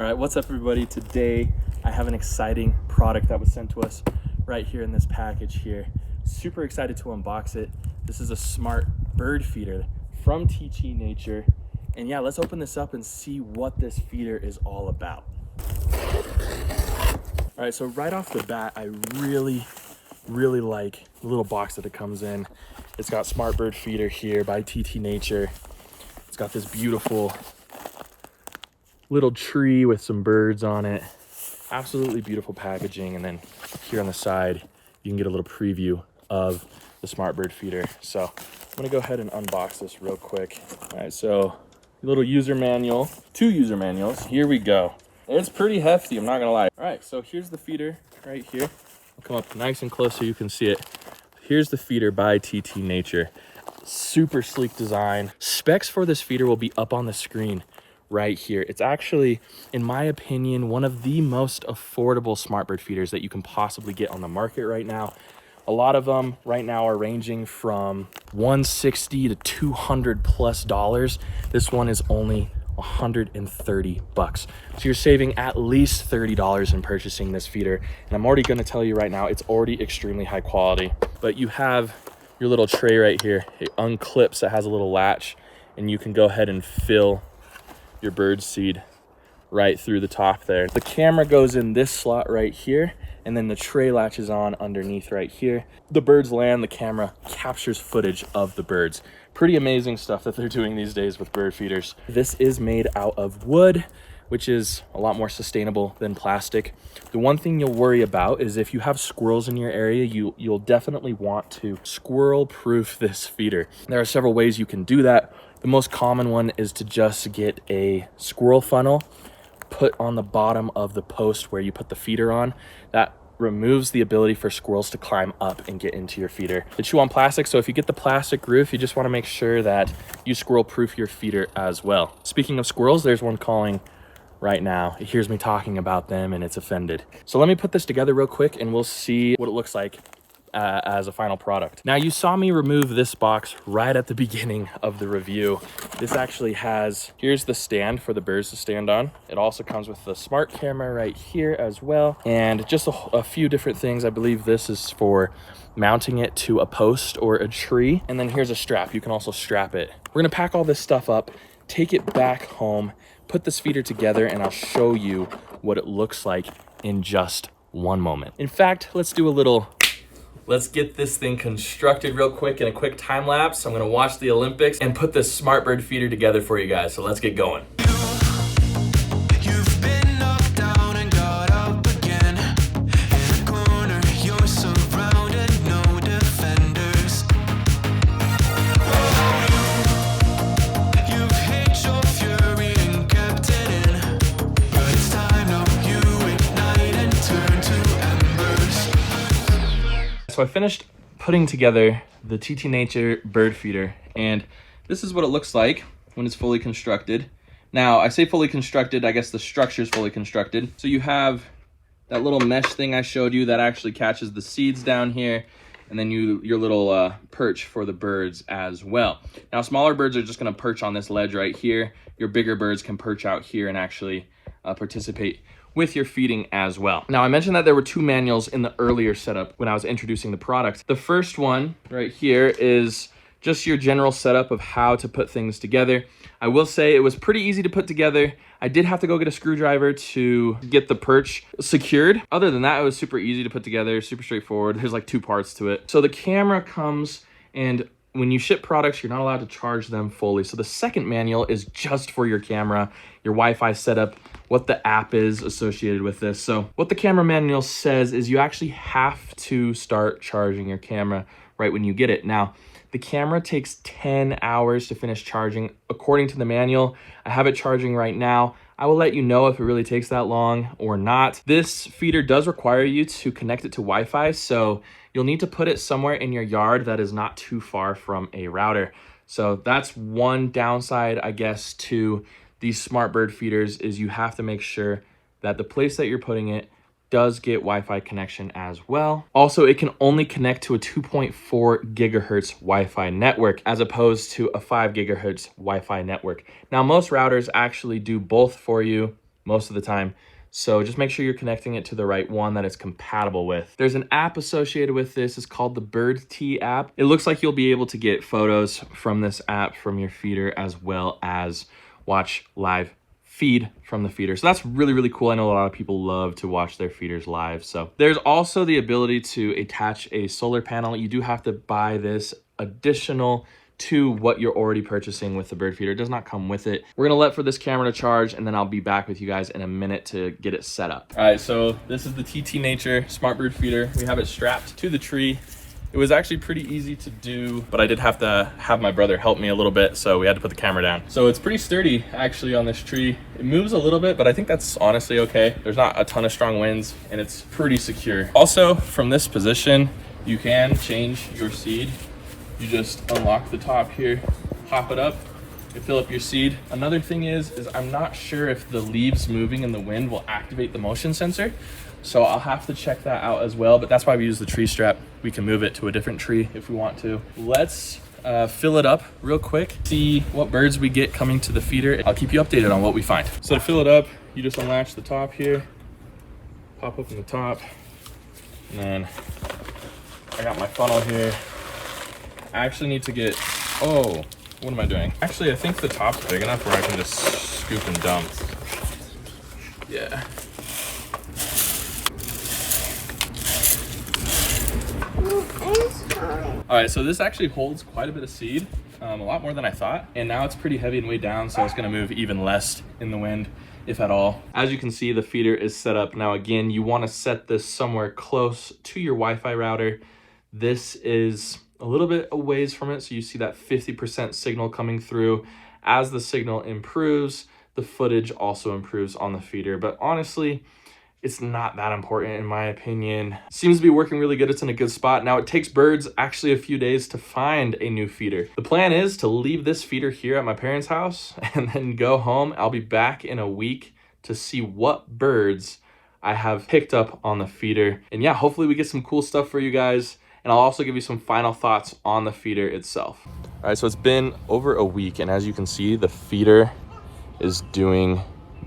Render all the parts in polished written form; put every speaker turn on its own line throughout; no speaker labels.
All right, what's up everybody? Today I have an exciting product that was sent to us right here in this package here. Super excited to unbox it. This is a smart bird feeder from TT Nature. And yeah, let's open this up and see what this feeder is all about. All right, so right off the bat, I really like the little box that it comes in. It's got smart bird feeder here by TT Nature. It's got this beautiful little tree with some birds on it. Absolutely beautiful packaging. And then here on the side, you can get a little preview of the smart bird feeder. So I'm gonna go ahead and unbox this real quick. All right, so a little user manual, 2 user manuals. Here we go. It's pretty hefty, I'm not gonna lie. All right, so here's the feeder right here. I'll come up nice and close so you can see it. Here's the feeder by TT Nature. Super sleek design. Specs for this feeder will be up on the screen right here. It's actually, in my opinion, one of the most affordable smart bird feeders that you can possibly get on the market right now. A lot of them right now are ranging from $160 to $200+. This one is only $130. So you're saving at least $30 in purchasing this feeder. And I'm already going to tell you right now, it's already extremely high quality. But you have your little tray right here. It unclips, it has a little latch, and you can go ahead and fill your bird seed right through the top there. The camera goes in this slot right here, and then the tray latches on underneath right here. The birds land, the camera captures footage of the birds. Pretty amazing stuff that they're doing these days with bird feeders. This is made out of wood, which is a lot more sustainable than plastic. The one thing you'll worry about is if you have squirrels in your area, you'll definitely want to squirrel proof this feeder. There are several ways you can do that. The most common one is to just get a squirrel funnel, put on the bottom of the post where you put the feeder on. That removes the ability for squirrels to climb up and get into your feeder. They chew on plastic, so if you get the plastic roof, you just want to make sure that you squirrel proof your feeder as well. Speaking of squirrels, there's one calling right now. It hears me talking about them and it's offended. So let me put this together real quick and we'll see what it looks like as a final product. Now, you saw me remove this box right at the beginning of the review. This actually has, here's the stand for the birds to stand on. It also comes with the smart camera right here as well, and just a few different things. I believe this is for mounting it to a post or a tree. And then here's a strap. You can also strap it. We're gonna pack all this stuff up, take it back home, put this feeder together, and I'll show you what it looks like in just one moment. In fact, let's get this thing constructed real quick in a quick time lapse. I'm gonna watch the Olympics and put this smart bird feeder together for you guys. So let's get going. So I finished putting together the TT Nature bird feeder, and this is what it looks like when it's fully constructed. Now, I say fully constructed, I guess the structure is fully constructed. So you have that little mesh thing I showed you that actually catches the seeds down here, and then your little perch for the birds as well. Now, smaller birds are just gonna perch on this ledge right here. Your bigger birds can perch out here and actually participate with your feeding as well. Now, I mentioned that there were 2 manuals in the earlier setup when I was introducing the product. The first one right here is just your general setup of how to put things together. I will say it was pretty easy to put together. I did have to go get a screwdriver to get the perch secured. Other than that, it was super easy to put together, super straightforward. There's like 2 parts to it. So the camera comes, and when you ship products, you're not allowed to charge them fully. So the second manual is just for your camera, your Wi-Fi setup, what the app is associated with this. So what the camera manual says is you actually have to start charging your camera right when you get it. Now, the camera takes 10 hours to finish charging according to the manual. I have it charging right now. I will let you know if it really takes that long or not. This feeder does require you to connect it to Wi-Fi, so you'll need to put it somewhere in your yard that is not too far from a router. So that's one downside, I guess, to these smart bird feeders, is you have to make sure that the place that you're putting it does get Wi-Fi connection as well. Also, it can only connect to a 2.4 gigahertz Wi-Fi network as opposed to a 5 gigahertz Wi-Fi network. Now, most routers actually do both for you. most of the time. So just make sure you're connecting it to the right one that it's compatible with. There's an app associated with this. It's called the BirdT app. It looks like you'll be able to get photos from this app from your feeder, as well as watch live feed from the feeder. So that's really, really cool. I know a lot of people love to watch their feeders live. So there's also the ability to attach a solar panel. You do have to buy this additional to what you're already purchasing with the bird feeder. It does not come with it. We're gonna let for this camera to charge, and then I'll be back with you guys in a minute to get it set up. All right, so this is the TT Nature Smart Bird Feeder. We have it strapped to the tree. It was actually pretty easy to do, but I did have to have my brother help me a little bit, so we had to put the camera down. So it's pretty sturdy actually on this tree. It moves a little bit, but I think that's honestly okay. There's not a ton of strong winds, and it's pretty secure. Also, from this position, you can change your seed. You just unlock the top here, pop it up, you fill up your seed. Another thing is I'm not sure if the leaves moving in the wind will activate the motion sensor. So I'll have to check that out as well, but that's why we use the tree strap. We can move it to a different tree if we want to. Let's fill it up real quick, see what birds we get coming to the feeder. I'll keep you updated on what we find. So to fill it up, you just unlatch the top here, pop open the top, and then I got my funnel here. I actually need to get, oh, what am I doing? Actually, I think the top's big enough where I can just scoop and dump. Yeah. All right, so this actually holds quite a bit of seed, a lot more than I thought. And now it's pretty heavy and weighed down, so it's gonna move even less in the wind, if at all. As you can see, the feeder is set up. Now again, you wanna set this somewhere close to your Wi-Fi router. This is a little bit a ways from it, so you see that 50% signal coming through. As the signal improves, the footage also improves on the feeder. But honestly, it's not that important in my opinion. Seems to be working really good. It's in a good spot. Now it takes birds actually a few days to find a new feeder. The plan is to leave this feeder here at my parents' house and then go home. I'll be back in a week to see what birds I have picked up on the feeder. And yeah, hopefully we get some cool stuff for you guys. And I'll also give you some final thoughts on the feeder itself. All right, so it's been over a week, and as you can see, the feeder is doing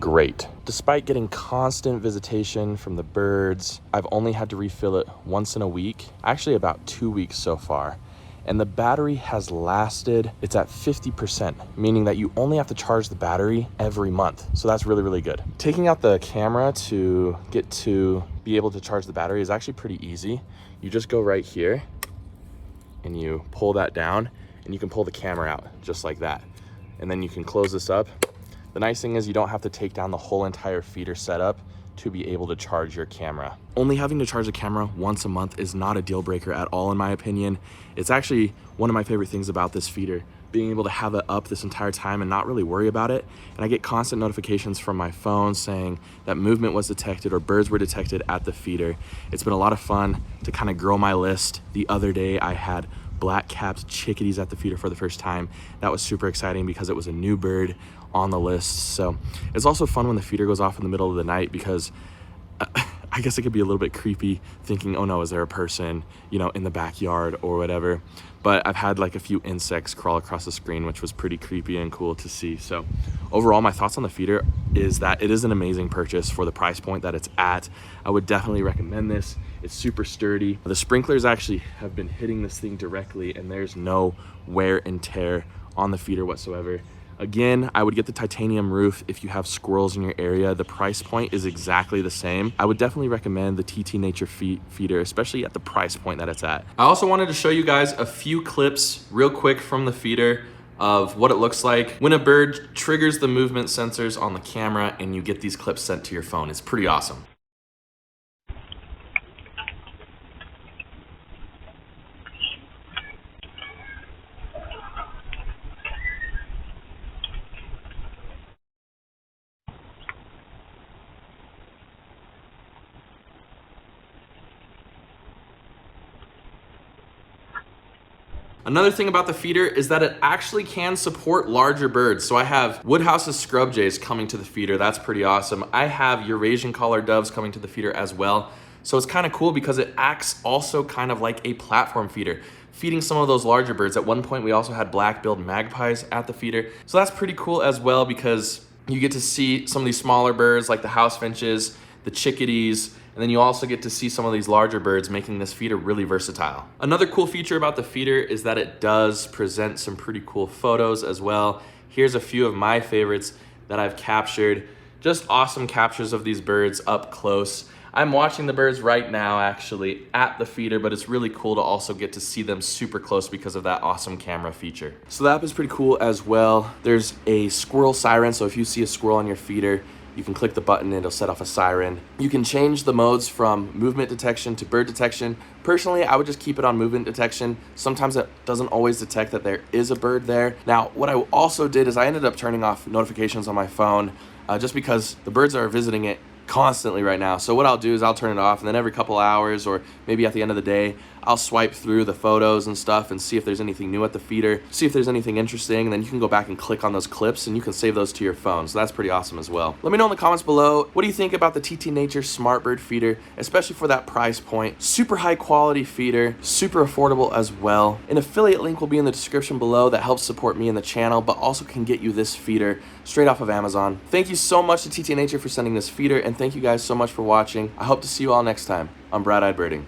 great. Despite getting constant visitation from the birds, I've only had to refill it once in a week, actually about 2 weeks so far. And the battery has lasted, it's at 50%, meaning that you only have to charge the battery every month. So that's really, really good. Taking out the camera to get to be able to charge the battery is actually pretty easy. You just go right here and you pull that down and you can pull the camera out just like that. And then you can close this up. The nice thing is you don't have to take down the whole entire feeder setup to be able to charge your camera. Only having to charge the camera once a month is not a deal breaker at all in my opinion. It's actually one of my favorite things about this feeder, being able to have it up this entire time and not really worry about it. And I get constant notifications from my phone saying that movement was detected or birds were detected at the feeder. It's been a lot of fun to kind of grow my list. The other day I had black-capped chickadees at the feeder for the first time. That was super exciting because it was a new bird on the list. So it's also fun when the feeder goes off in the middle of the night because I guess it could be a little bit creepy thinking, oh no, is there a person, you know, in the backyard or whatever. But I've had like a few insects crawl across the screen, which was pretty creepy and cool to see. So overall, my thoughts on the feeder is that it is an amazing purchase for the price point that it's at. I would definitely recommend this. It's super sturdy. The sprinklers actually have been hitting this thing directly and there's no wear and tear on the feeder whatsoever. Again, I would get the titanium roof if you have squirrels in your area. The price point is exactly the same. I would definitely recommend the TT Nature feeder, especially at the price point that it's at. I also wanted to show you guys a few clips real quick from the feeder of what it looks like when a bird triggers the movement sensors on the camera and you get these clips sent to your phone. It's pretty awesome. Another thing about the feeder is that it actually can support larger birds. So I have Woodhouse's scrub jays coming to the feeder. That's pretty awesome. I have Eurasian collared doves coming to the feeder as well. So it's kind of cool because it acts also kind of like a platform feeder, feeding some of those larger birds. At one point, we also had black-billed magpies at the feeder. So that's pretty cool as well because
You get to see some of these smaller birds like the house finches, the chickadees, and then you also get to see some of these larger birds, making this feeder really versatile. Another cool feature about the feeder is that it does present some pretty cool photos as well. Here's a few of my favorites that I've captured. Just awesome captures of these birds up close. I'm watching the birds right now actually at the feeder, but it's really cool to also get to see them super close because of that awesome camera feature. So the app is pretty cool as well. There's a squirrel siren, so if you see a squirrel on your feeder, you can click the button and it'll set off a siren. You can change the modes from movement detection to bird detection. Personally, I would just keep it on movement detection. Sometimes it doesn't always detect that there is a bird there. Now, what I also did is I ended up turning off notifications on my phone just because the birds are visiting it constantly right now. So what I'll do is I'll turn it off, and then every couple hours or maybe at the end of the day, I'll swipe through the photos and stuff and see if there's anything new at the feeder, see if there's anything interesting, and then you can go back and click on those clips and you can save those to your phone. So that's pretty awesome as well. Let me know in the comments below, what do you think about the TT Nature Smart Bird feeder, especially for that price point? Super high quality feeder, super affordable as well. An affiliate link will be in the description below that helps support me and the channel, but also can get you this feeder straight off of Amazon. Thank you so much to TT Nature for sending this feeder, and thank you guys so much for watching. I hope to see you all next time on Bright Eyed Birding.